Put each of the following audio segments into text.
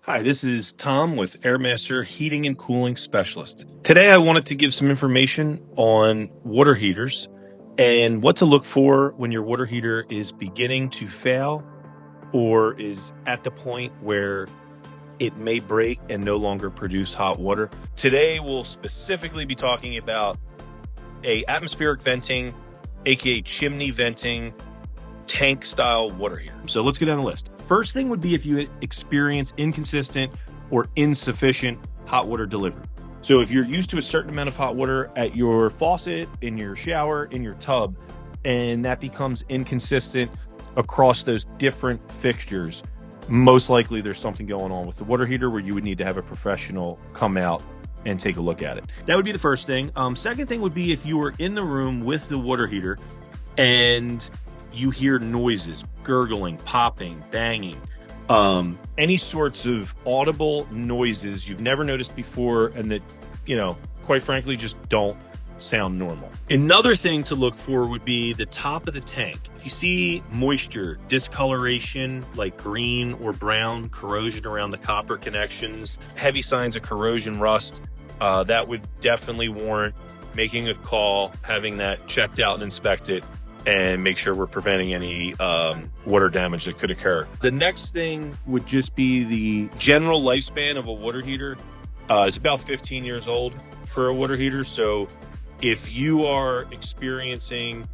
Hi, this is Tom with AirMaster Heating and Cooling Specialist. Today I wanted to give some information on water heaters and what to look for when your water heater is beginning to fail or is at the point where it may break and no longer produce hot water. Today we'll specifically be talking about atmospheric venting, aka chimney venting, tank style water heater. So let's go down the list. First thing would be if you experience inconsistent or insufficient hot water delivery. So if you're used to a certain amount of hot water at your faucet, in your shower, in your tub, and that becomes inconsistent across those different fixtures, most likely there's something going on with the water heater where you would need to have a professional come out and take a look at it. That would be the first thing. Second thing would be if you were in the room with the water heater and you hear noises, gurgling, popping, banging, any sorts of audible noises you've never noticed before and that, quite frankly, just don't sound normal. Another thing to look for would be the top of the tank. If you see moisture, discoloration like green or brown, corrosion around the copper connections, heavy signs of corrosion, rust, that would definitely warrant making a call, having that checked out and inspected, and make sure we're preventing any water damage that could occur. The next thing would just be the general lifespan of a water heater. It's about 15 years old for a water heater. So if you are experiencing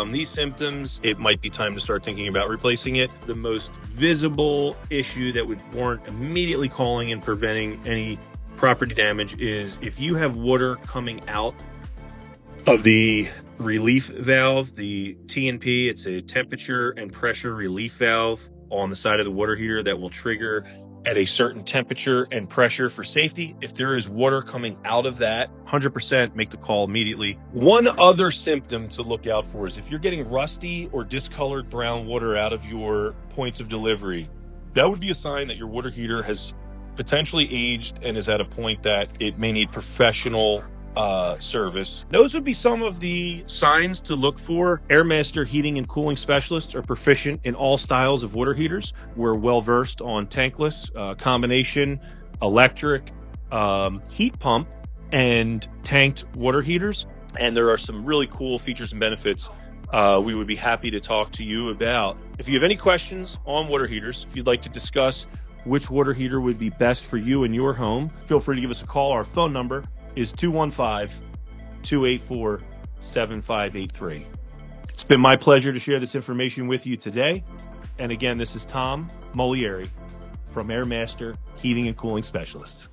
these symptoms, it might be time to start thinking about replacing it. The most visible issue that would warrant immediately calling and preventing any property damage is if you have water coming out of the relief valve, the T&P. It's a temperature and pressure relief valve on the side of the water heater that will trigger at a certain temperature and pressure for safety. If there is water coming out of that, 100% make the call immediately. One other symptom to look out for is if you're getting rusty or discolored brown water out of your points of delivery, that would be a sign that your water heater has potentially aged and is at a point that it may need professional service. Those would be some of the signs to look for. AirMaster Heating and Cooling Specialists are proficient in all styles of water heaters. We're well versed on tankless, combination, electric, heat pump, and tanked water heaters. And there are some really cool features and benefits we would be happy to talk to you about. If you have any questions on water heaters, if you'd like to discuss which water heater would be best for you in your home, feel free to give us a call. Our phone number is 215-284-7583. It's been my pleasure to share this information with you today. And again, this is Tom Molieri from AirMaster Heating and Cooling Specialists.